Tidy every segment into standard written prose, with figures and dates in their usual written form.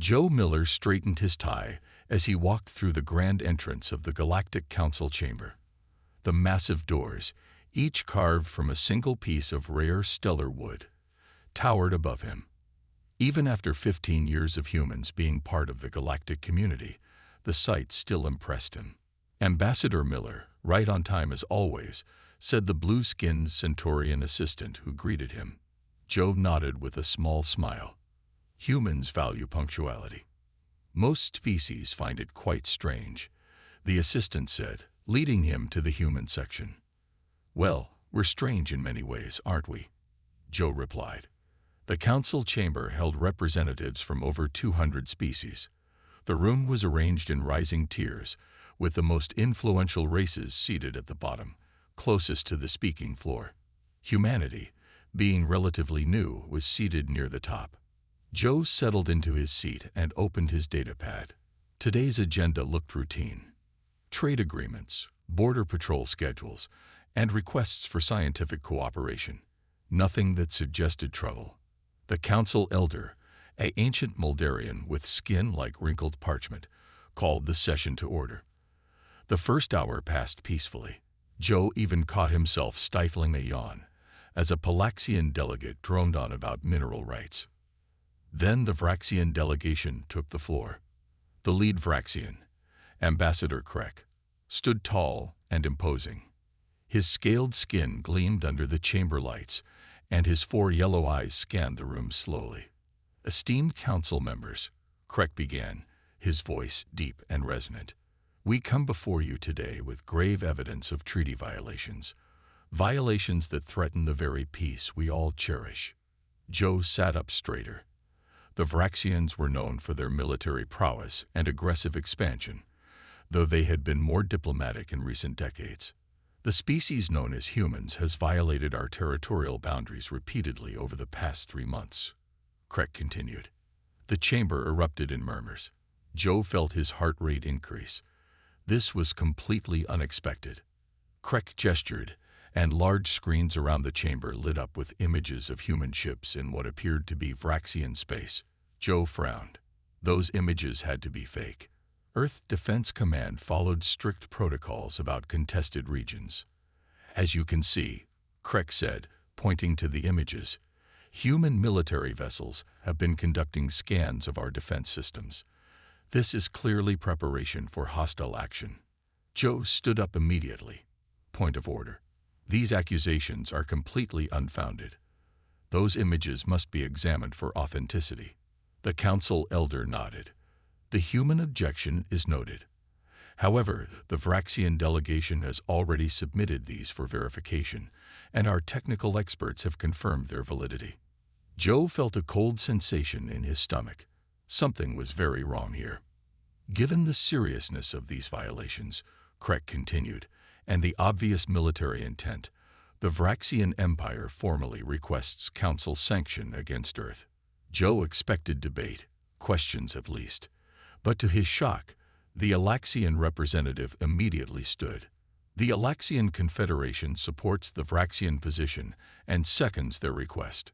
Joe Miller straightened his tie as he walked through the grand entrance of the Galactic Council chamber. The massive doors, each carved from a single piece of rare stellar wood, towered above him. Even after 15 years of humans being part of the galactic community, the sight still impressed him. Ambassador Miller, right on time as always, said the blue-skinned Centaurian assistant who greeted him. Joe nodded with a small smile. Humans value punctuality. Most species find it quite strange, the assistant said, leading him to the human section. Well, we're strange in many ways, aren't we? Joe replied. The council chamber held representatives from over 200 species. The room was arranged in rising tiers, with the most influential races seated at the bottom, closest to the speaking floor. Humanity, being relatively new, was seated near the top. Joe settled into his seat and opened his datapad. Today's agenda looked routine. Trade agreements, border patrol schedules, and requests for scientific cooperation. Nothing that suggested trouble. The council elder, an ancient Muldarian with skin like wrinkled parchment, called the session to order. The first hour passed peacefully. Joe even caught himself stifling a yawn as a Palaxian delegate droned on about mineral rights. Then the Vraxian delegation took the floor. The lead Vraxian, Ambassador Krek, stood tall and imposing. His scaled skin gleamed under the chamber lights, and his 4 yellow eyes scanned the room slowly. Esteemed council members, Krek began, his voice deep and resonant. We come before you today with grave evidence of treaty violations, violations that threaten the very peace we all cherish. Joe sat up straighter. The Vraxians were known for their military prowess and aggressive expansion, though they had been more diplomatic in recent decades. The species known as humans has violated our territorial boundaries repeatedly over the past 3 months. Krek continued. The chamber erupted in murmurs. Joe felt his heart rate increase. This was completely unexpected. Krek gestured, and large screens around the chamber lit up with images of human ships in what appeared to be Vraxian space. Joe frowned. Those images had to be fake. Earth Defense Command followed strict protocols about contested regions. As you can see, Krek said, pointing to the images, human military vessels have been conducting scans of our defense systems. This is clearly preparation for hostile action. Joe stood up immediately. Point of order. These accusations are completely unfounded. Those images must be examined for authenticity. The council elder nodded. The human objection is noted. However, the Vraxian delegation has already submitted these for verification, and our technical experts have confirmed their validity. Joe felt a cold sensation in his stomach. Something was very wrong here. Given the seriousness of these violations, Krek continued, and the obvious military intent, the Vraxian Empire formally requests council sanction against Earth. Joe expected debate, questions at least. But to his shock, the Alaxian representative immediately stood. The Alaxian Confederation supports the Vraxian position and seconds their request.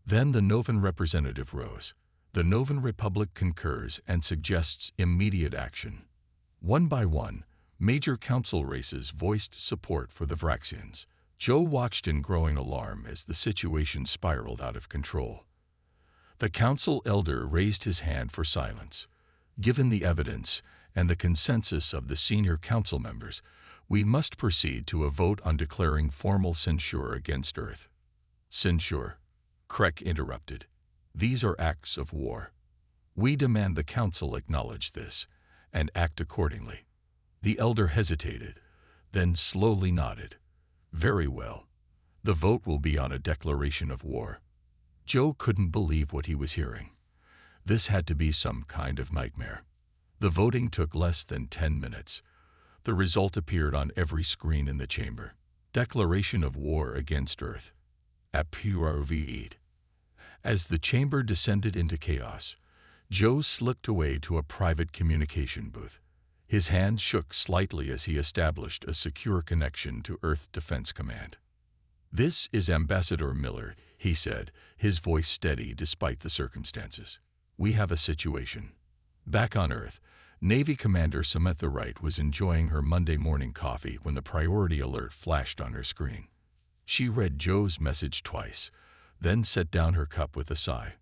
Then the Novan representative rose. The Novan Republic concurs and suggests immediate action. One by one, major council races voiced support for the Vraxians. Joe watched in growing alarm as the situation spiraled out of control. The council elder raised his hand for silence. Given the evidence and the consensus of the senior council members, we must proceed to a vote on declaring formal censure against Earth. Censure? Krek interrupted. These are acts of war. We demand the council acknowledge this and act accordingly. The elder hesitated, then slowly nodded. Very well. The vote will be on a declaration of war. Joe couldn't believe what he was hearing. This had to be some kind of nightmare. The voting took less than 10 minutes. The result appeared on every screen in the chamber. Declaration of war against Earth. Approved. As the chamber descended into chaos, Joe slipped away to a private communication booth. His hand shook slightly as he established a secure connection to Earth Defense Command. This is Ambassador Miller, he said, his voice steady despite the circumstances. We have a situation. Back on Earth, Navy Commander Samantha Wright was enjoying her Monday morning coffee when the priority alert flashed on her screen. She read Joe's message twice, then set down her cup with a sigh.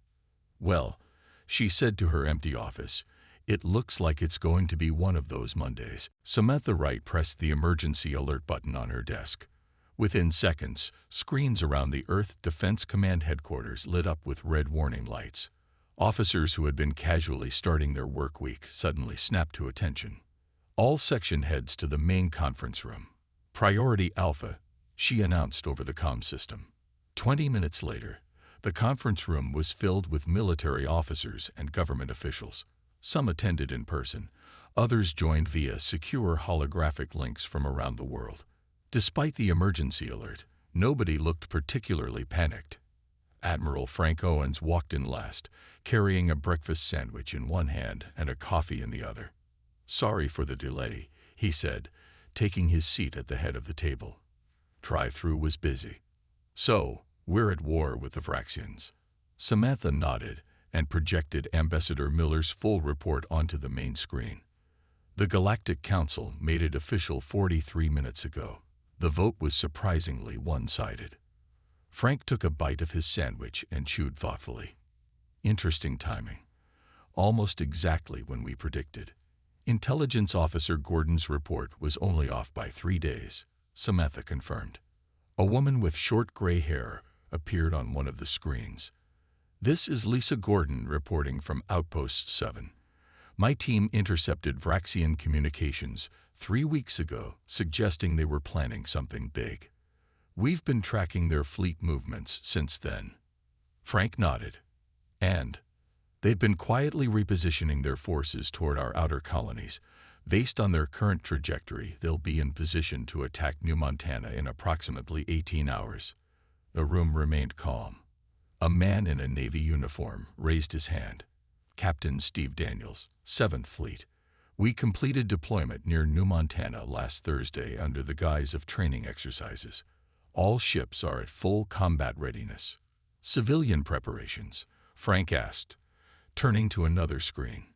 "Well," she said to her empty office, "it looks like it's going to be one of those Mondays." Samantha Wright pressed the emergency alert button on her desk. Within seconds, screens around the Earth Defense Command headquarters lit up with red warning lights. Officers who had been casually starting their work week suddenly snapped to attention. "All section heads to the main conference room. Priority Alpha," she announced over the comm system. 20 minutes later, the conference room was filled with military officers and government officials. Some attended in person, others joined via secure holographic links from around the world. Despite the emergency alert, nobody looked particularly panicked. Admiral Frank Owens walked in last, carrying a breakfast sandwich in one hand and a coffee in the other. "Sorry for the delay," he said, taking his seat at the head of the table. Drive-through was busy. "So, we're at war with the Vraxians." Samantha nodded and projected Ambassador Miller's full report onto the main screen. "The Galactic Council made it official 43 minutes ago. The vote was surprisingly one-sided." Frank took a bite of his sandwich and chewed thoughtfully. "Interesting timing. Almost exactly when we predicted." Intelligence Officer Gordon's report was only off by 3 days, Samantha confirmed. A woman with short gray hair appeared on one of the screens. "This is Lisa Gordon reporting from Outpost 7. My team intercepted Vraxian communications 3 weeks ago, suggesting they were planning something big. We've been tracking their fleet movements since then." Frank nodded. "And they've been quietly repositioning their forces toward our outer colonies. Based on their current trajectory, they'll be in position to attack New Montana in approximately 18 hours. The room remained calm. A man in a Navy uniform raised his hand. "Captain Steve Daniels, 7th Fleet. We completed deployment near New Montana last Thursday under the guise of training exercises. All ships are at full combat readiness." "Civilian preparations?" Frank asked, turning to another screen.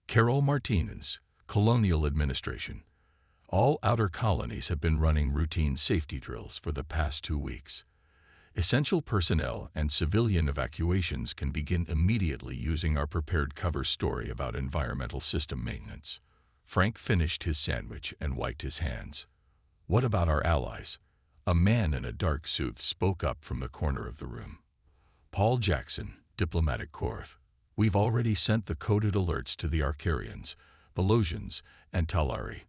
"Carol Martinez, Colonial Administration. All outer colonies have been running routine safety drills for the past 2 weeks. Essential personnel and civilian evacuations can begin immediately using our prepared cover story about environmental system maintenance." Frank finished his sandwich and wiped his hands. "What about our allies?" A man in a dark suit spoke up from the corner of the room. "Paul Jackson, Diplomatic Corps. We've already sent the coded alerts to the Arcarians, Belosians, and Talari.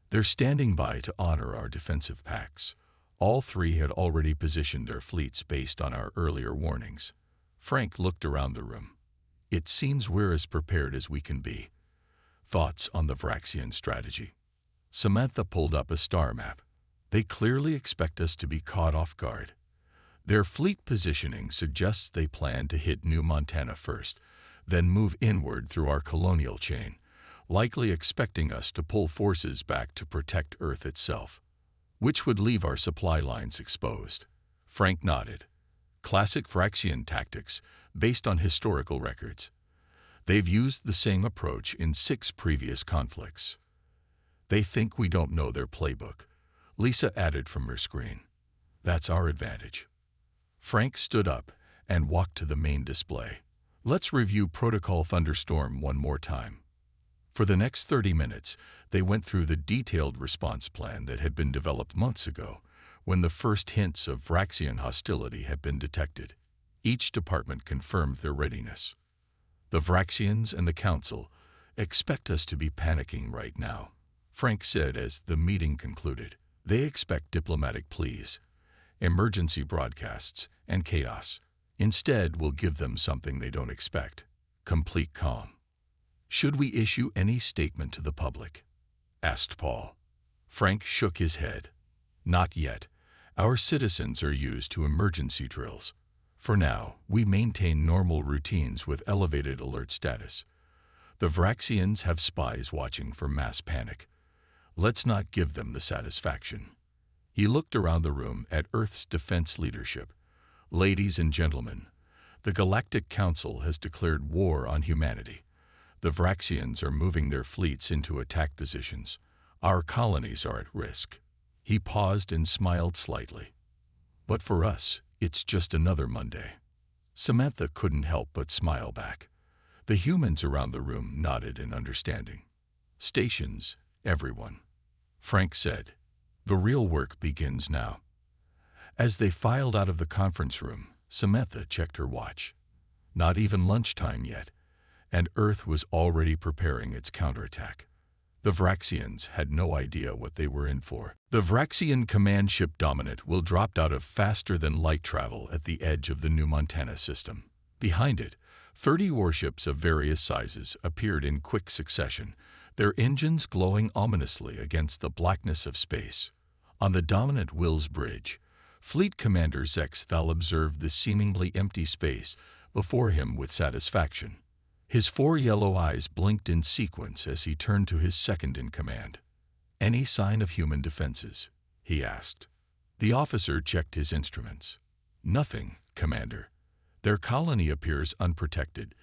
They're standing by to honor our defensive pacts. All 3 had already positioned their fleets based on our earlier warnings." Frank looked around the room. "It seems we're as prepared as we can be." "Thoughts on the Vraxian strategy?" Samantha pulled up a star map. "They clearly expect us to be caught off guard. Their fleet positioning suggests they plan to hit New Montana first, then move inward through our colonial chain, likely expecting us to pull forces back to protect Earth itself, which would leave our supply lines exposed." Frank nodded. "Classic Vraxian tactics based on historical records. They've used the same approach in 6 previous conflicts." "They think we don't know their playbook," Lisa added from her screen. "That's our advantage." Frank stood up and walked to the main display. "Let's review Protocol Thunderstorm one more time." For the next 30 minutes, they went through the detailed response plan that had been developed months ago, when the first hints of Vraxian hostility had been detected. Each department confirmed their readiness. "The Vraxians and the Council expect us to be panicking right now," Frank said as the meeting concluded. "They expect diplomatic pleas, emergency broadcasts, and chaos. Instead, we'll give them something they don't expect: complete calm." "Should we issue any statement to the public?" asked Paul. Frank shook his head. "Not yet. Our citizens are used to emergency drills. For now, we maintain normal routines with elevated alert status. The Vraxians have spies watching for mass panic. Let's not give them the satisfaction." He looked around the room at Earth's defense leadership. "Ladies and gentlemen, The Galactic Council has declared war on humanity. The Vraxians are moving their fleets into attack positions. Our colonies are at risk." He paused and smiled slightly. "But for us, it's just another Monday." Samantha couldn't help but smile back. The humans around the room nodded in understanding. "Stations, everyone," Frank said. "The real work begins now." As they filed out of the conference room, Samantha checked her watch. Not even lunchtime yet, and Earth was already preparing its counterattack. The Vraxians had no idea what they were in for. The Vraxian command ship Dominant will drop out of faster-than-light travel at the edge of the New Montana system. Behind it, 30 warships of various sizes appeared in quick succession, their engines glowing ominously against the blackness of space. On the Dominant Wills Bridge, Fleet Commander Zex Thal observed the seemingly empty space before him with satisfaction. His 4 yellow eyes blinked in sequence as he turned to his second-in-command. "Any sign of human defenses?" he asked. The officer checked his instruments. "Nothing, Commander. Their colony appears unprotected,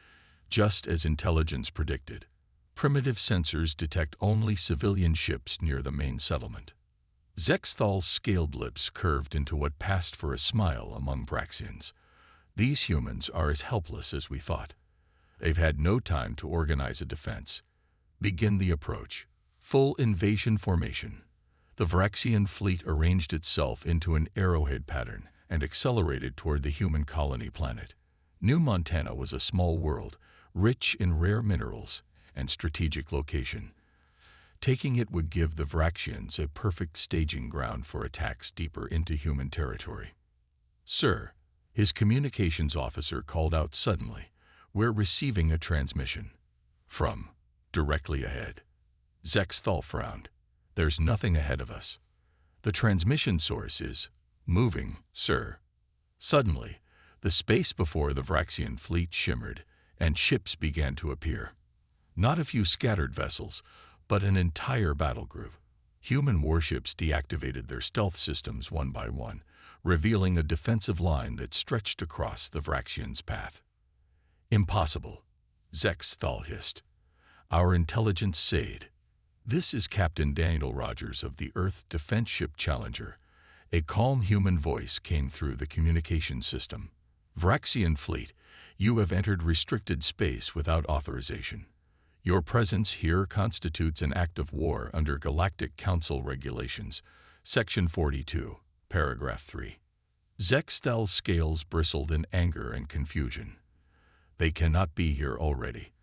just as intelligence predicted. Primitive sensors detect only civilian ships near the main settlement." Zexthal's scaled lips curved into what passed for a smile among Vraxians. "These humans are as helpless as we thought. They've had no time to organize a defense. Begin the approach. Full invasion formation." The Vraxian fleet arranged itself into an arrowhead pattern and accelerated toward the human colony planet. New Montana was a small world, rich in rare minerals and strategic location. Taking it would give the Vraxians a perfect staging ground for attacks deeper into human territory. "Sir," his communications officer called out suddenly, "we're receiving a transmission." "From directly ahead." Zexthal frowned. "There's nothing ahead of us. The transmission source is moving, sir." Suddenly, the space before the Vraxian fleet shimmered, and ships began to appear. Not a few scattered vessels, but an entire battle group. Human warships deactivated their stealth systems one by one, revealing a defensive line that stretched across the Vraxians' path. "Impossible," Zexthal hissed. "Our intelligence said." "This is Captain Daniel Rogers of the Earth Defense Ship Challenger." A calm human voice came through the communication system. "Vraxian fleet, you have entered restricted space without authorization. Your presence here constitutes an act of war under Galactic Council Regulations, Section 42, Paragraph 3. Zexthal's scales bristled in anger and confusion. "They cannot be here already.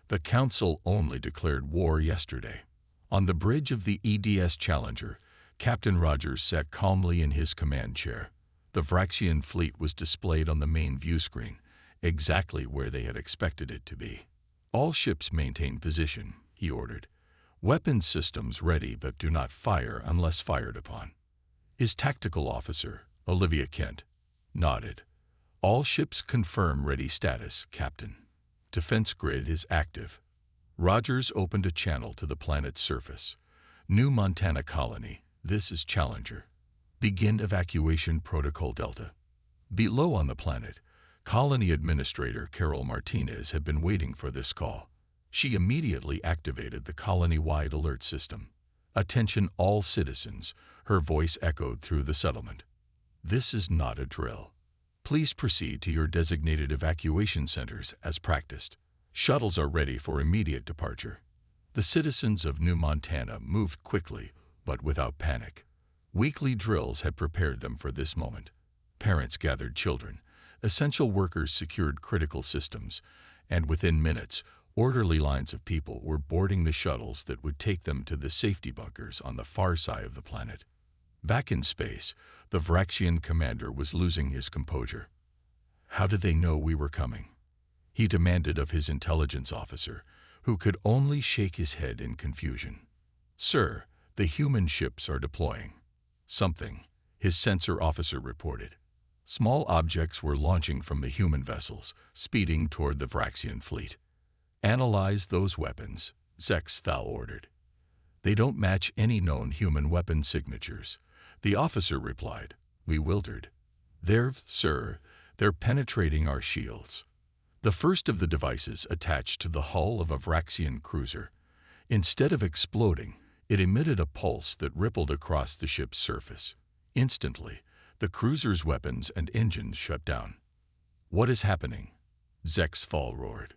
The Council only declared war yesterday." On the bridge of the EDS Challenger, Captain Rogers sat calmly in his command chair. The Vraxian fleet was displayed on the main view screen, exactly where they had expected it to be. "All ships maintain position," he ordered. "Weapons systems ready, but do not fire unless fired upon." His tactical officer, Olivia Kent, nodded. "All ships confirm ready status, Captain. Defense grid is active." Rogers opened a channel to the planet's surface. "New Montana colony, this is Challenger. Begin evacuation protocol Delta." Below on the planet, Colony Administrator Carol Martinez had been waiting for this call. She immediately activated the colony-wide alert system. "Attention all citizens," her voice echoed through the settlement. "This is not a drill. Please proceed to your designated evacuation centers as practiced. Shuttles are ready for immediate departure." The citizens of New Montana moved quickly, but without panic. Weekly drills had prepared them for this moment. Parents gathered children. Essential workers secured critical systems, and within minutes, orderly lines of people were boarding the shuttles that would take them to the safety bunkers on the far side of the planet. Back in space, the Vraxian commander was losing his composure. "How did they know we were coming?" he demanded of his intelligence officer, who could only shake his head in confusion. "Sir, the human ships are deploying." "Something," his sensor officer reported. Small objects were launching from the human vessels, speeding toward the Vraxian fleet. "Analyze those weapons," Zexthal ordered. "They don't match any known human weapon signatures," the officer replied, bewildered. "There, sir, They're penetrating our shields. The first of the devices attached to the hull of a Vraxian cruiser. Instead of exploding, it emitted a pulse that rippled across the ship's surface. Instantly, the cruiser's weapons and engines shut down. "What is happening?" Zexthal roared.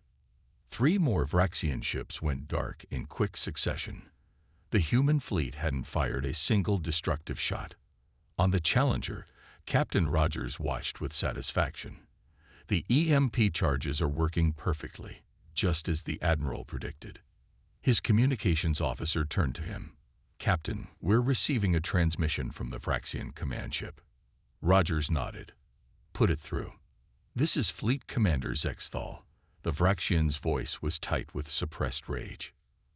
3 more Vraxian ships went dark in quick succession. The human fleet hadn't fired a single destructive shot. On the Challenger, Captain Rogers watched with satisfaction. The EMP charges are working perfectly, just as the Admiral predicted. His communications officer turned to him. "Captain, we're receiving a transmission from the Vraxian command ship." Rogers nodded. "Put it through." "This is Fleet Commander Zexthal." The Vraxian's voice was tight with suppressed rage.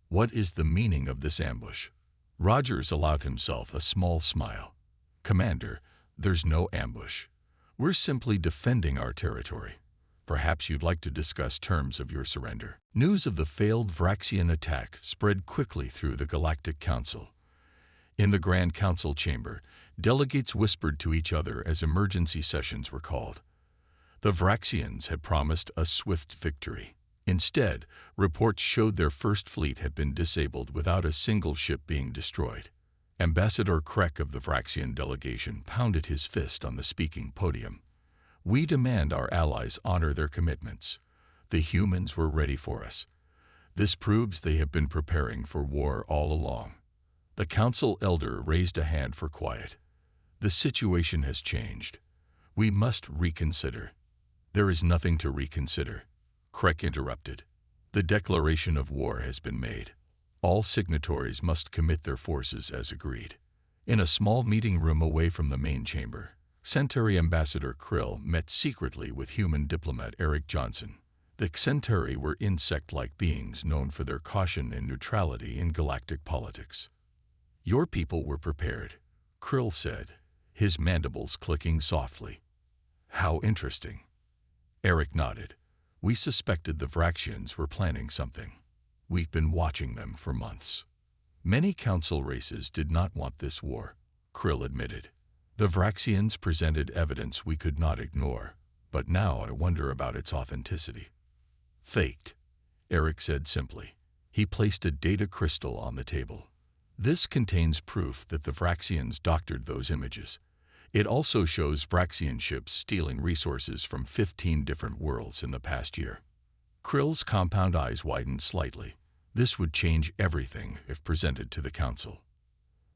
"What is the meaning of this ambush?" Rogers allowed himself a small smile. "Commander, there's no ambush. We're simply defending our territory. Perhaps you'd like to discuss terms of your surrender." News of the failed Vraxian attack spread quickly through the Galactic Council. In the Grand Council chamber, delegates whispered to each other as emergency sessions were called. The Vraxians had promised a swift victory. Instead, reports showed their first fleet had been disabled without a single ship being destroyed. Ambassador Krek of the Vraxian delegation pounded his fist on the speaking podium. "We demand our allies honor their commitments. The humans were ready for us. This proves they have been preparing for war all along." The council elder raised a hand for quiet. "The situation has changed. We must reconsider." "There is nothing to reconsider," Krek interrupted. "The declaration of war has been made. All signatories must commit their forces as agreed." In a small meeting room away from the main chamber, Centauri Ambassador Krill met secretly with human diplomat Eric Johnson. The Centauri were insect-like beings known for their caution and neutrality in galactic politics. "Your people were prepared," Krill said, his mandibles clicking softly. "How interesting." Eric nodded. "We suspected the Vraxians were planning something. We've been watching them for months." "Many council races did not want this war," Krill admitted. "The Vraxians presented evidence we could not ignore, but now I wonder about its authenticity." "Faked," Eric said simply. He placed a data crystal on the table. "This contains proof that the Vraxians doctored those images. It also shows Vraxian ships stealing resources from 15 different worlds in the past year." Krill's compound eyes widened slightly. This would change everything if presented to the council.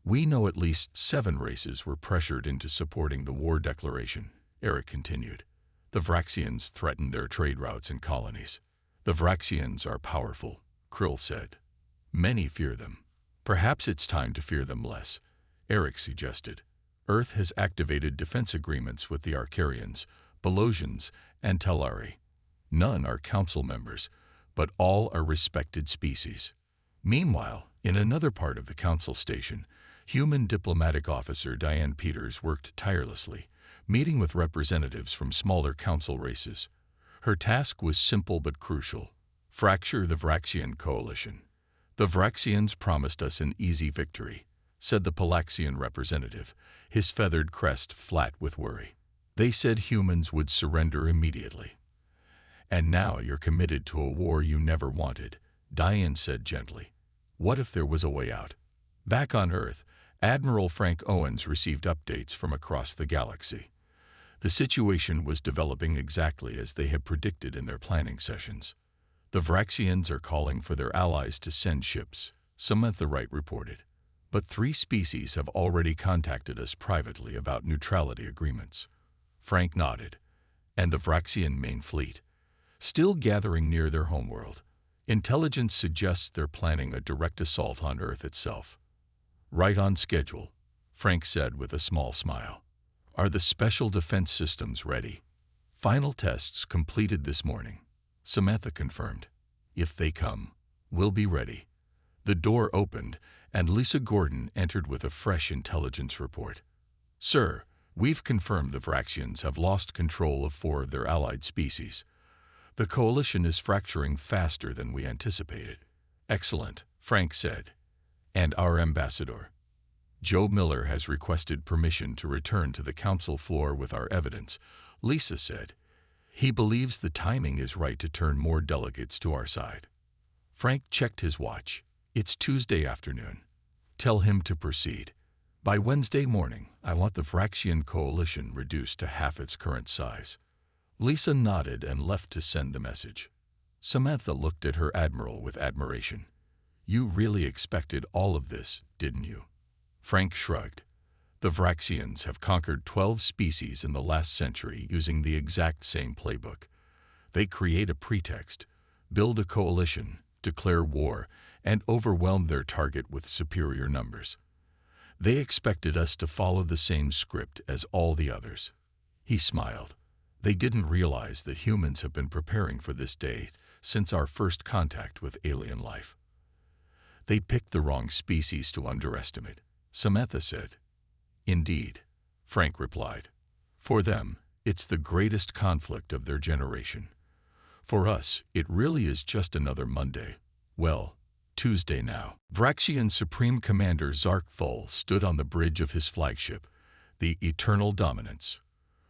"We know at least 7 races were pressured into supporting the war declaration," Eric continued. "The Vraxians threatened their trade routes and colonies." "The Vraxians are powerful," Krill said. "Many fear them. Perhaps it's time to fear them less," Eric suggested. "Earth has activated defense agreements with the Arcarians, Belosians, and Telari. None are council members, but all are respected species." Meanwhile, in another part of the council station, human diplomatic officer Diane Peters worked tirelessly, meeting with representatives from smaller council races. Her task was simple but crucial: fracture the Vraxian coalition. "The Vraxians promised us an easy victory," said the Palaxian representative, his feathered crest flat with worry. "They said humans would surrender immediately." "And now you're committed to a war you never wanted," Diane said gently. "What if there was a way out?" Back on Earth, Admiral Frank Owens received updates from across the galaxy. The situation was developing exactly as they had predicted in their planning sessions. "The Vraxians are calling for their allies to send ships," Samantha Wright reported. "But 3 species have already contacted us privately about neutrality agreements." Frank nodded. "And the Vraxian main fleet?" "Still gathering near their homeworld. Intelligence suggests they're planning a direct assault on Earth itself." "Right on schedule," Frank said with a small smile. "Are the special defense systems ready?" "Final tests completed this morning," Samantha confirmed. "If they come, we'll be ready." The door opened, and Lisa Gordon entered with a fresh intelligence report. "Sir, we've confirmed the Vraxians have lost control of 4 of their allied species. The coalition is fracturing faster than we anticipated." "Excellent," Frank said. "And our ambassador?" "Joe Miller has requested permission to return to the council floor with our evidence, Lisa said. He believes the timing is right to turn more delegates to our side. Frank checked his watch. It's Tuesday afternoon. Tell him to proceed. By Wednesday morning, I want the Vraxian coalition reduced to half its current size. Lisa nodded and left to send the message. Samantha looked at her admiral with admiration. You really expected all of this, didn't you? Frank shrugged. The Vraxians have conquered 12 species in the last century using the exact same playbook. They create a pretext, build a coalition, declare war, and overwhelm their target with superior numbers. They expected us to follow the same script as all the others. He smiled. They didn't realize that humans have been preparing for this day since our first contact with alien life. They picked the wrong species to underestimate, Samantha said. Indeed, Frank replied. For them, it's the greatest conflict of their generation. For us, it really is just another Monday. Well, Tuesday now. Vraxian Supreme Commander Zark Thul stood on the bridge of his flagship, the Eternal Dominance.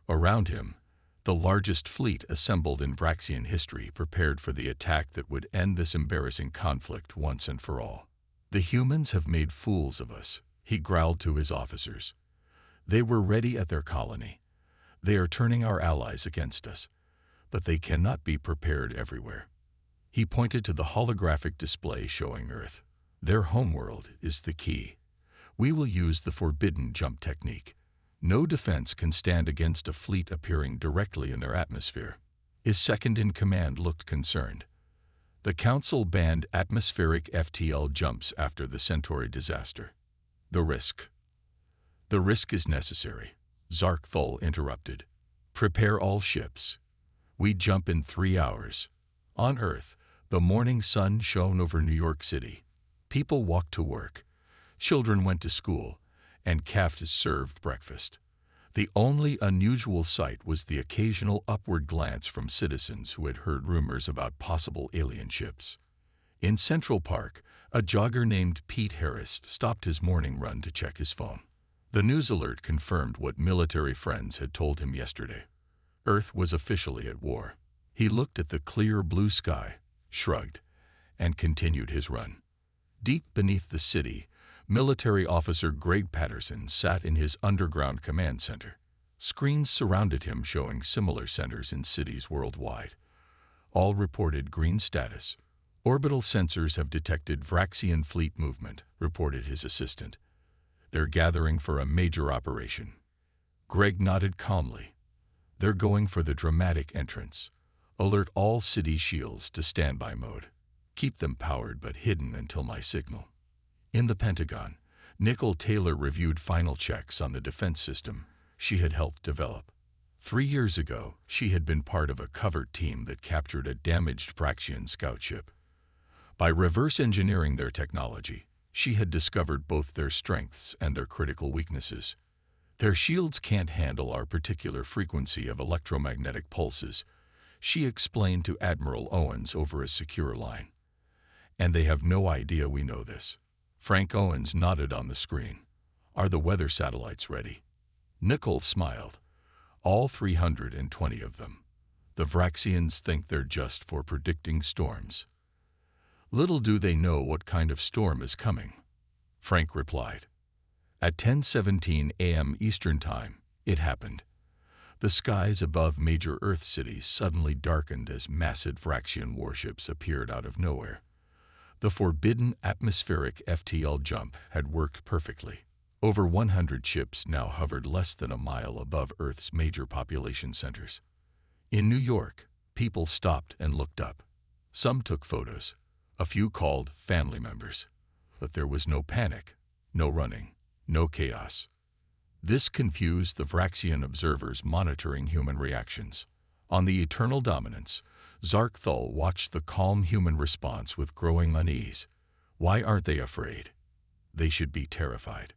Around him, the largest fleet assembled in Vraxian history prepared for the attack that would end this embarrassing conflict once and for all. The humans have made fools of us, he growled to his officers. They were ready at their colony. They are turning our allies against us, but they cannot be prepared everywhere. He pointed to the holographic display showing Earth. Their homeworld is the key. We will use the forbidden jump technique. No defense can stand against a fleet appearing directly in their atmosphere. His second-in-command looked concerned. The Council banned atmospheric FTL jumps after the Centauri disaster. The risk is necessary, Zark Thul interrupted. Prepare all ships. We jump in 3 hours. On Earth, the morning sun shone over New York City. People walked to work. Children went to school, and cafes served breakfast. The only unusual sight was the occasional upward glance from citizens who had heard rumors about possible alien ships. In Central Park, a jogger named Pete Harris stopped his morning run to check his phone. The news alert confirmed what military friends had told him yesterday. Earth was officially at war. He looked at the clear blue sky, shrugged, and continued his run. Deep beneath the city, military officer Greg Patterson sat in his underground command center. Screens surrounded him showing similar centers in cities worldwide. All reported green status. Orbital sensors have detected Vraxian fleet movement, reported his assistant. They're gathering for a major operation. Greg nodded calmly. They're going for the dramatic entrance. Alert all city shields to standby mode. Keep them powered but hidden until my signal. In the Pentagon, Nicole Taylor reviewed final checks on the defense system she had helped develop. 3 years ago, she had been part of a covert team that captured a damaged Vraxian scout ship. By reverse engineering their technology, she had discovered both their strengths and their critical weaknesses. Their shields can't handle our particular frequency of electromagnetic pulses, she explained to Admiral Owens over a secure line. And they have no idea we know this. Frank Owens nodded on the screen. Are the weather satellites ready? Nicole smiled. All 320 of them. The Vraxians think they're just for predicting storms. Little do they know what kind of storm is coming, Frank replied. At 10:17 a.m. Eastern Time, it happened. The skies above major Earth cities suddenly darkened as massive Vraxian warships appeared out of nowhere. The forbidden atmospheric FTL jump had worked perfectly. Over 100 ships now hovered less than a mile above Earth's major population centers. In New York, people stopped and looked up. Some took photos. A few called family members. But there was no panic, no running, no chaos. This confused the Vraxian observers monitoring human reactions. On the Eternal Dominance, Zark Thul watched the calm human response with growing unease. Why aren't they afraid? They should be terrified.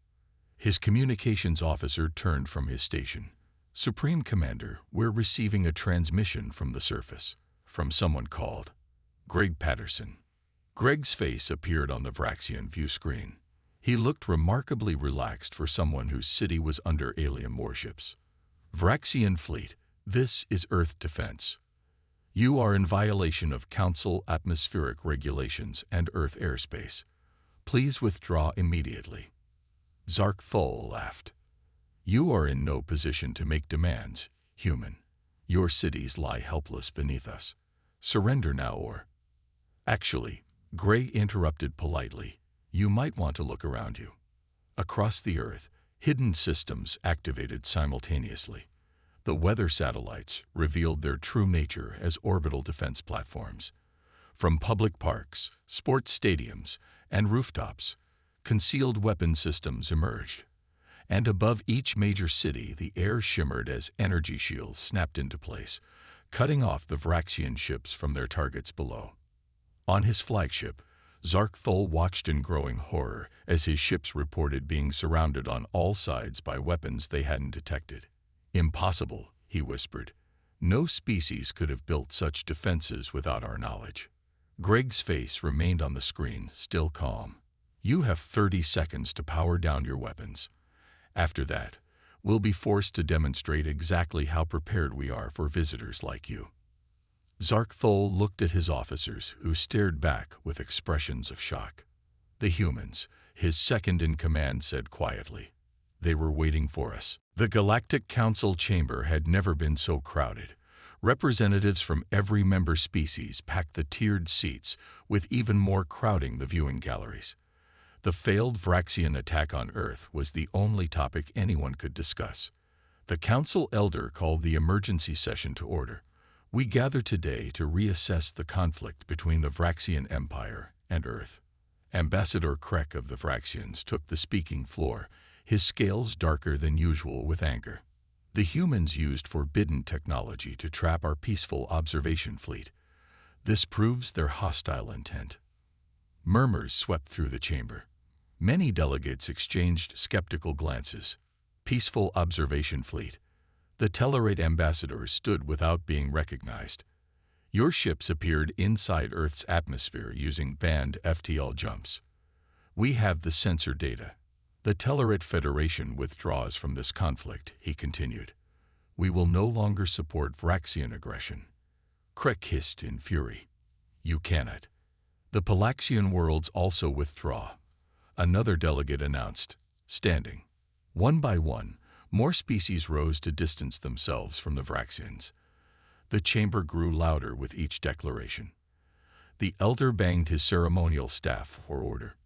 His communications officer turned from his station. Supreme Commander, we're receiving a transmission from the surface. From someone called Greg Patterson. Greg's face appeared on the Vraxian view screen. He looked remarkably relaxed for someone whose city was under alien warships. Vraxian fleet, This is Earth defense. You are in violation of Council atmospheric regulations and Earth airspace. Please withdraw immediately." Zark Thul laughed. "You are in no position to make demands, human. Your cities lie helpless beneath us. Surrender now or—" "Actually," Gray interrupted politely, "you might want to look around you." Across the Earth, hidden systems activated simultaneously. The weather satellites revealed their true nature as orbital defense platforms. From public parks, sports stadiums, and rooftops, concealed weapon systems emerged. And above each major city, the air shimmered as energy shields snapped into place, cutting off the Vraxian ships from their targets below. On his flagship, Zark Thul watched in growing horror as his ships reported being surrounded on all sides by weapons they hadn't detected. "Impossible," he whispered. "No species could have built such defenses without our knowledge." Greg's face remained on the screen, still calm. "You have 30 seconds to power down your weapons. After that, we'll be forced to demonstrate exactly how prepared we are for visitors like you." Zark Thul looked at his officers, who stared back with expressions of shock. The humans, his second-in-command, said quietly, "They were waiting for us." The Galactic Council chamber had never been so crowded. Representatives from every member species packed the tiered seats, with even more crowding the viewing galleries. The failed Vraxian attack on Earth was the only topic anyone could discuss. The Council Elder called the emergency session to order. "We gather today to reassess the conflict between the Vraxian Empire and Earth." Ambassador Krek of the Vraxians took the speaking floor, his scales darker than usual with anger. "The humans used forbidden technology to trap our peaceful observation fleet. This proves their hostile intent." Murmurs swept through the chamber. Many delegates exchanged skeptical glances. Peaceful observation fleet. The Tellarate ambassadors stood without being recognized. "Your ships appeared inside Earth's atmosphere using banned FTL jumps. We have the sensor data. The Tellarate Federation withdraws from this conflict," he continued. "We will no longer support Vraxian aggression." Krek hissed in fury. "You cannot. The Palaxian worlds also withdraw," another delegate announced, standing. One by one, more species rose to distance themselves from the Vraxians. The chamber grew louder with each declaration. The elder banged his ceremonial staff for order.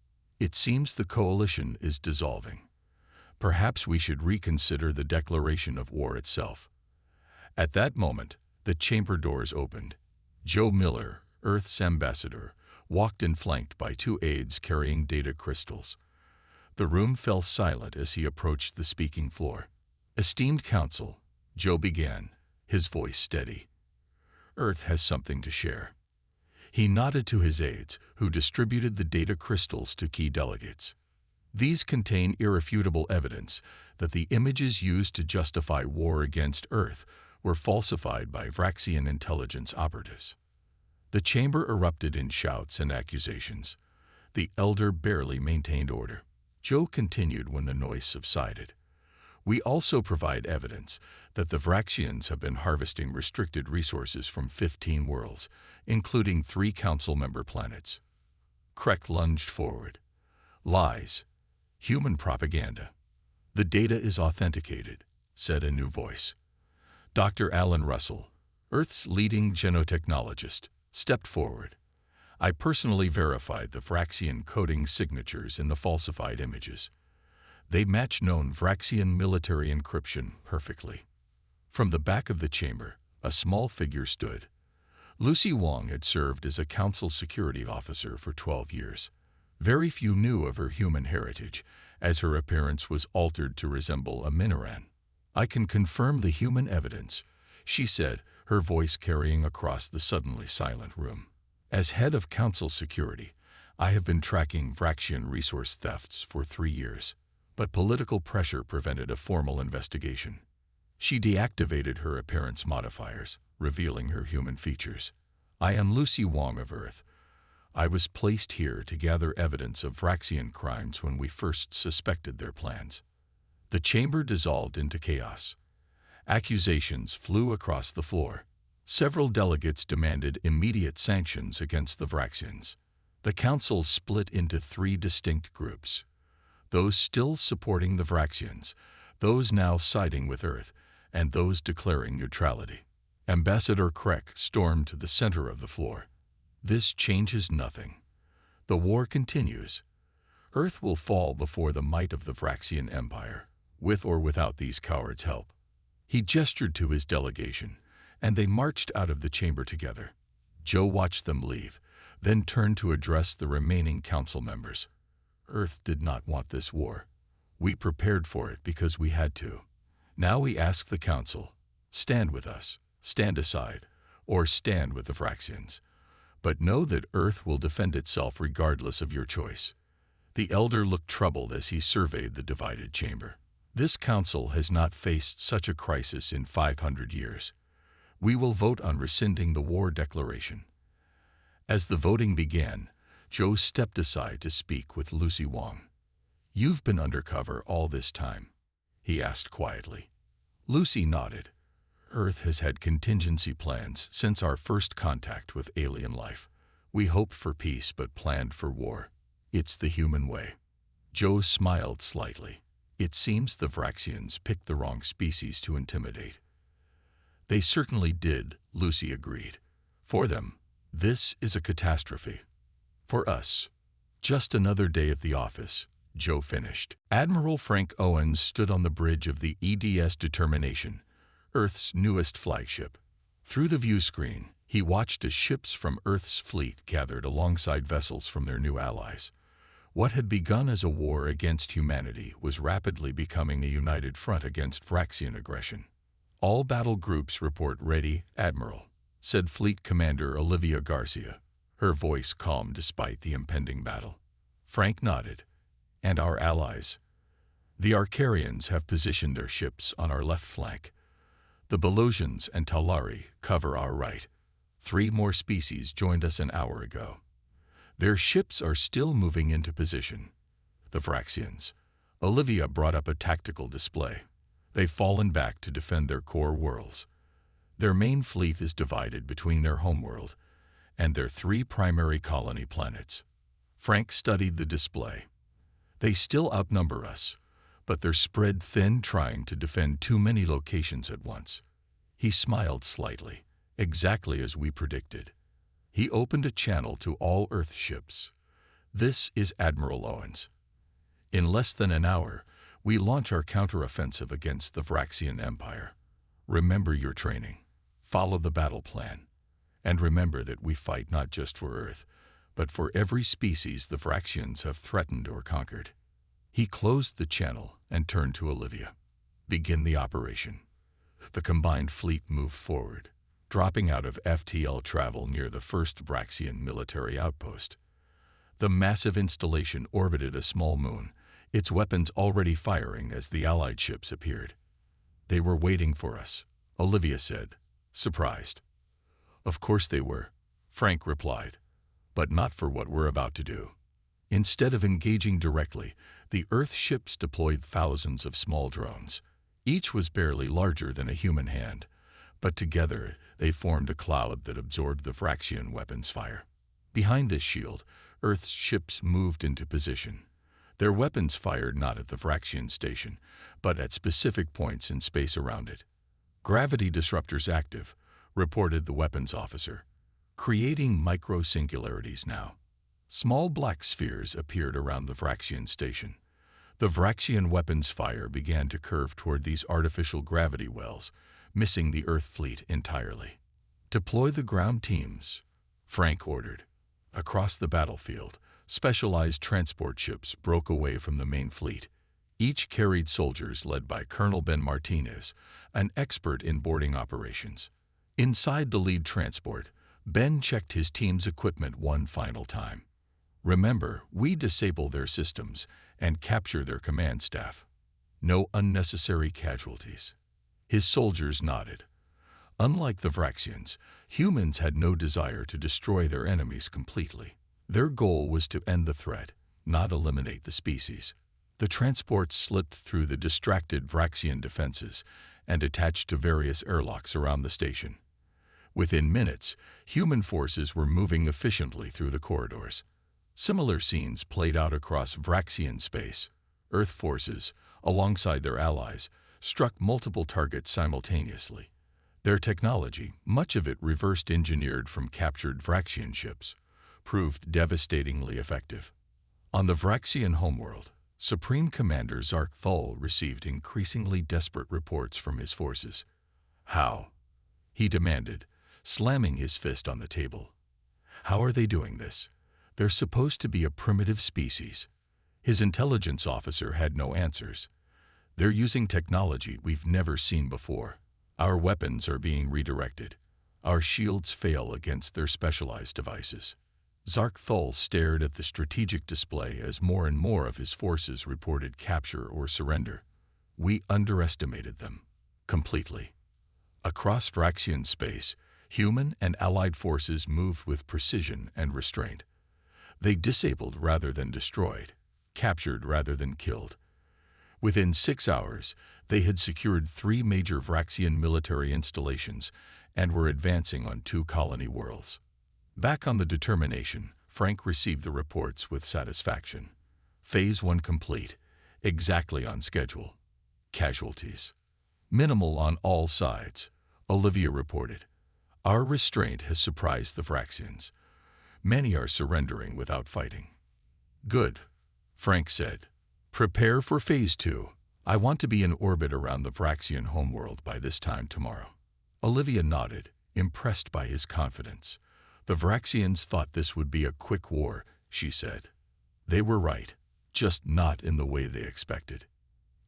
"It seems the coalition is dissolving. Perhaps we should reconsider the declaration of war itself." At that moment, the chamber doors opened. Joe Miller, Earth's ambassador, walked in flanked by 2 aides carrying data crystals. The room fell silent as he approached the speaking floor. "Esteemed Council," Joe began, his voice steady. "Earth has something to share." He nodded to his aides, who distributed the data crystals to key delegates. "These contain irrefutable evidence that the images used to justify war against Earth were falsified by Vraxian intelligence operatives." The chamber erupted in shouts and accusations. The elder barely maintained order. Joe continued when the noise subsided. "We also provide evidence that the Vraxians have been harvesting restricted resources from 15 worlds, including 3 council member planets." Krek lunged forward. "Lies. Human propaganda." "The data is authenticated," said a new voice. Dr. Alan Russell, Earth's leading genotechnologist, stepped forward. "I personally verified the Vraxian coding signatures in the falsified images. They match known Vraxian military encryption perfectly." From the back of the chamber, a small figure stood. Lucy Wong had served as a council security officer for 12 years. Very few knew of her human heritage, as her appearance was altered to resemble a Minoran. "I can confirm the human evidence," she said, her voice carrying across the suddenly silent room. "As head of council security, I have been tracking Vraxian resource thefts for 3 years, but political pressure prevented a formal investigation." She deactivated her appearance modifiers, revealing her human features. "I am Lucy Wong of Earth. I was placed here to gather evidence of Vraxian crimes when we first suspected their plans." The chamber dissolved into chaos. Accusations flew across the floor. Several delegates demanded immediate sanctions against the Vraxians. The council split into three distinct groups: those still supporting the Vraxians, those now siding with Earth, and those declaring neutrality. Ambassador Krek stormed to the center of the floor. "This changes nothing. The war continues. Earth will fall before the might of the Vraxian Empire, with or without these cowards' help." He gestured to his delegation, and they marched out of the chamber together. Joe watched them leave, then turned to address the remaining council members. "Earth did not want this war. We prepared for it because we had to. Now we ask the council, stand with us, stand aside, or stand with the Vraxians. But know that Earth will defend itself regardless of your choice." The elder looked troubled as he surveyed the divided chamber. "This council has not faced such a crisis in 500 years. We will vote on rescinding the war declaration." As the voting began, Joe stepped aside to speak with Lucy Wong. "You've been undercover all this time?" he asked quietly. Lucy nodded. "Earth has had contingency plans since our first contact with alien life. We hoped for peace but planned for war. It's the human way." Joe smiled slightly. "It seems the Vraxians picked the wrong species to intimidate." "They certainly did," Lucy agreed. "For them, this is a catastrophe. For us, just another day at the office," Joe finished. Admiral Frank Owens stood on the bridge of the EDS Determination, Earth's newest flagship. Through the view screen, he watched as ships from Earth's fleet gathered alongside vessels from their new allies. What had begun as a war against humanity was rapidly becoming a united front against Vraxian aggression. "All battle groups report ready, Admiral," said Fleet Commander Olivia Garcia, her voice calm despite the impending battle. Frank nodded. "And our allies?" "The Arcarians have positioned their ships on our left flank. The Belosians and Talari cover our right. 3 more species joined us an hour ago. Their ships are still moving into position. The Vraxians." Olivia brought up a tactical display. "They've fallen back to defend their core worlds. Their main fleet is divided between their homeworld and their 3 primary colony planets." Frank studied the display. "They still outnumber us, but they're spread thin trying to defend too many locations at once." He smiled slightly, exactly as we predicted. He opened a channel to all Earth ships. "This is Admiral Owens. In less than an hour, we launch our counteroffensive against the Vraxian Empire. Remember your training. Follow the battle plan. And remember that we fight not just for Earth, but for every species the Vraxians have threatened or conquered." He closed the channel and turned to Olivia. "Begin the operation." The combined fleet moved forward, dropping out of FTL travel near the first Vraxian military outpost. The massive installation orbited a small moon, its weapons already firing as the Allied ships appeared. "They were waiting for us," Olivia said, surprised. "Of course they were," Frank replied, "but not for what we're about to do." Instead of engaging directly, the Earth ships deployed thousands of small drones. Each was barely larger than a human hand, but together they formed a cloud that absorbed the Vraxian weapons fire. Behind this shield, Earth's ships moved into position. Their weapons fired not at the Vraxian station, but at specific points in space around it. "Gravity disruptors active," reported the weapons officer. "Creating micro-singularities now." Small black spheres appeared around the Vraxian station. The Vraxian weapons fire began to curve toward these artificial gravity wells, missing the Earth fleet entirely. "Deploy the ground teams," Frank ordered. Across the battlefield, specialized transport ships broke away from the main fleet. Each carried soldiers led by Colonel Ben Martinez, an expert in boarding operations. Inside the lead transport, Ben checked his team's equipment one final time. "Remember, we disable their systems and capture their command staff. No unnecessary casualties." His soldiers nodded. Unlike the Vraxians, humans had no desire to destroy their enemies completely. Their goal was to end the threat, not eliminate the species. The transports slipped through the distracted Vraxian defenses and attached to various airlocks around the station. Within minutes, human forces were moving efficiently through the corridors. Similar scenes played out across Vraxian space. Earth forces, alongside their allies, struck multiple targets simultaneously. Their technology, much of it reverse-engineered from captured Vraxian ships, proved devastatingly effective. On the Vraxian homeworld, Supreme Commander Zark Thul received increasingly desperate reports from his forces. How? He demanded, slamming his fist on the table. How are they doing this? They're supposed to be a primitive species. His intelligence officer had no answers. They're using technology we've never seen before. Our weapons are being redirected. Our shields fail against their specialized devices. Zark Thul stared at the strategic display as more and more of his forces reported capture or surrender. We underestimated them. Completely. Across Vraxian space, human and allied forces moved with precision and restraint. They disabled rather than destroyed, captured rather than killed. Within 6 hours, they had secured 3 major Vraxian military installations and were advancing on 2 colony worlds. Back on the Determination, Frank received the reports with satisfaction. Phase 1 complete, exactly on schedule. Casualties minimal on all sides, Olivia reported. Our restraint has surprised the Vraxians. Many are surrendering without fighting. Good, Frank said. Prepare for Phase 2. I want to be in orbit around the Vraxian homeworld by this time tomorrow. Olivia nodded, impressed by his confidence. The Vraxians thought this would be a quick war, she said. They were right, just not in the way they expected.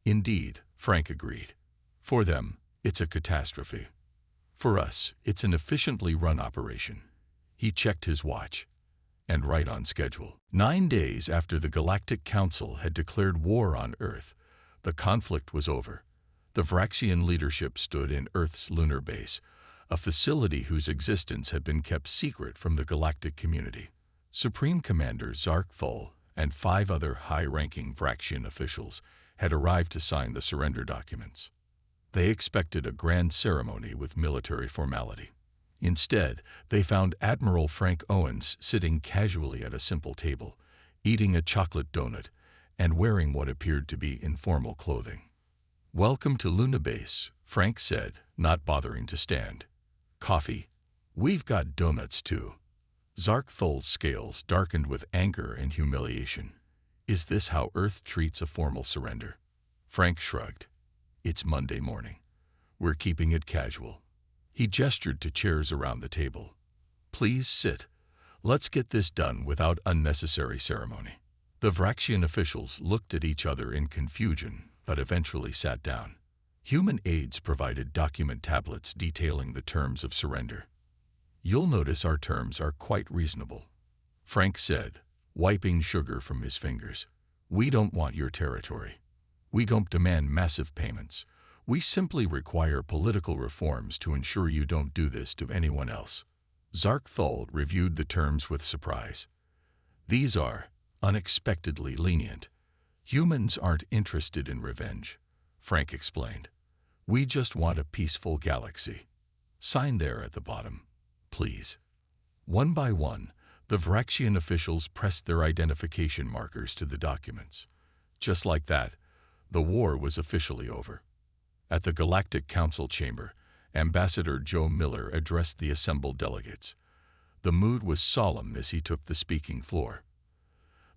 Indeed, Frank agreed. For them, it's a catastrophe. For us, it's an efficiently run operation. He checked his watch. And right on schedule. 9 days after the Galactic Council had declared war on Earth, the conflict was over. The Vraxian leadership stood in Earth's lunar base, a facility whose existence had been kept secret from the galactic community. Supreme Commander Zark Thul and 5 other high-ranking Vraxian officials had arrived to sign the surrender documents. They expected a grand ceremony with military formality. Instead, they found Admiral Frank Owens sitting casually at a simple table, eating a chocolate donut and wearing what appeared to be informal clothing. "Welcome to Luna Base," Frank said, not bothering to stand. "Coffee? We've got donuts too." Zark Thul's scales darkened with anger and humiliation. Is this how Earth treats a formal surrender? Frank shrugged. It's Monday morning. We're keeping it casual. He gestured to chairs around the table. Please sit. Let's get this done without unnecessary ceremony. The Vraxian officials looked at each other in confusion, but eventually sat down. Human aides provided document tablets detailing the terms of surrender. You'll notice our terms are quite reasonable, Frank said, wiping sugar from his fingers. We don't want your territory. We don't demand massive payments. We simply require political reforms to ensure you don't do this to anyone else. Zark Thul reviewed the terms with surprise. These are unexpectedly lenient. Humans aren't interested in revenge, Frank explained. We just want a peaceful galaxy. Sign there at the bottom, please. One by one, the Vraxian officials pressed their identification markers to the documents. Just like that, the war was officially over. At the Galactic Council chamber, Ambassador Joe Miller addressed the assembled delegates. The mood was solemn as he took the speaking floor.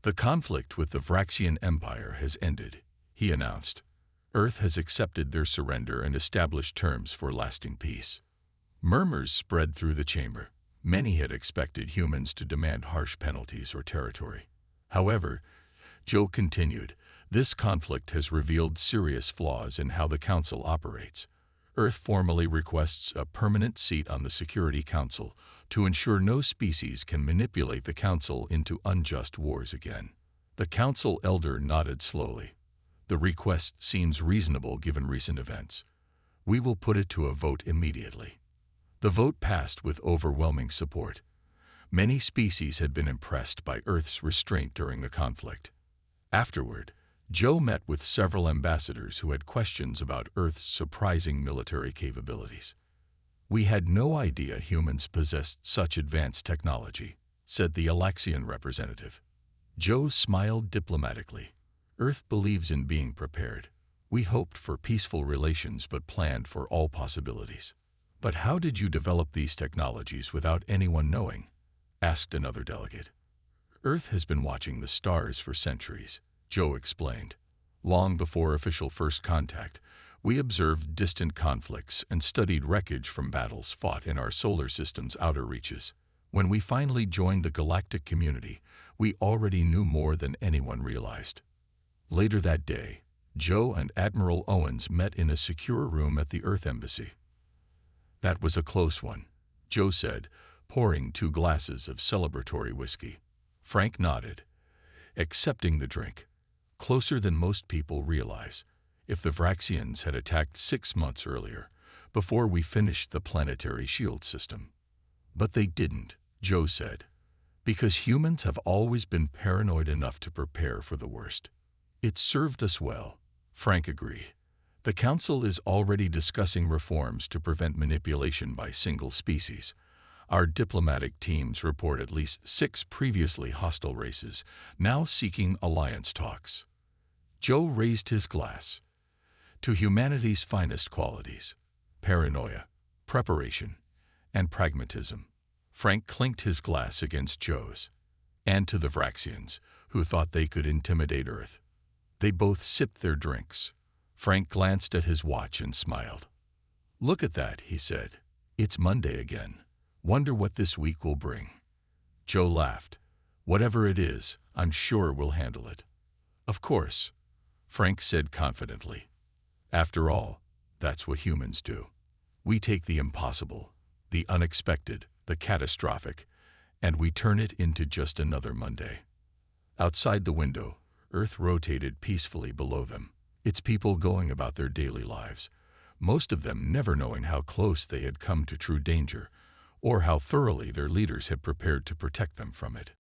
The conflict with the Vraxian Empire has ended, he announced. Earth has accepted their surrender and established terms for lasting peace. Murmurs spread through the chamber. Many had expected humans to demand harsh penalties or territory. However, Joe continued, this conflict has revealed serious flaws in how the Council operates. Earth formally requests a permanent seat on the Security Council to ensure no species can manipulate the Council into unjust wars again. The Council elder nodded slowly. The request seems reasonable given recent events. We will put it to a vote immediately. The vote passed with overwhelming support. Many species had been impressed by Earth's restraint during the conflict. Afterward, Joe met with several ambassadors who had questions about Earth's surprising military capabilities. "We had no idea humans possessed such advanced technology," said the Alaxian representative. Joe smiled diplomatically. "Earth believes in being prepared. We hoped for peaceful relations but planned for all possibilities." "But how did you develop these technologies without anyone knowing?" asked another delegate. "Earth has been watching the stars for centuries," Joe explained. "Long before official first contact, we observed distant conflicts and studied wreckage from battles fought in our solar system's outer reaches. When we finally joined the galactic community, we already knew more than anyone realized." Later that day, Joe and Admiral Owens met in a secure room at the Earth Embassy. "That was a close one," Joe said, pouring 2 glasses of celebratory whiskey. Frank nodded, accepting the drink. "Closer than most people realize. If the Vraxians had attacked 6 months earlier, before we finished the planetary shield system." "But they didn't," Joe said, "because humans have always been paranoid enough to prepare for the worst." "It served us well," Frank agreed. "The Council is already discussing reforms to prevent manipulation by single species. Our diplomatic teams report at least 6 previously hostile races now seeking alliance talks." Joe raised his glass. "To humanity's finest qualities: paranoia, preparation, and pragmatism." Frank clinked his glass against Joe's. "And to the Vraxians, who thought they could intimidate Earth." They both sipped their drinks. Frank glanced at his watch and smiled. "Look at that," he said. "It's Monday again. Wonder what this week will bring." Joe laughed. "Whatever it is, I'm sure we'll handle it." "Of course," Frank said confidently. "After all, that's what humans do. We take the impossible, the unexpected, the catastrophic, and we turn it into just another Monday." Outside the window, Earth rotated peacefully below them, its people going about their daily lives, most of them never knowing how close they had come to true danger, or how thoroughly their leaders had prepared to protect them from it.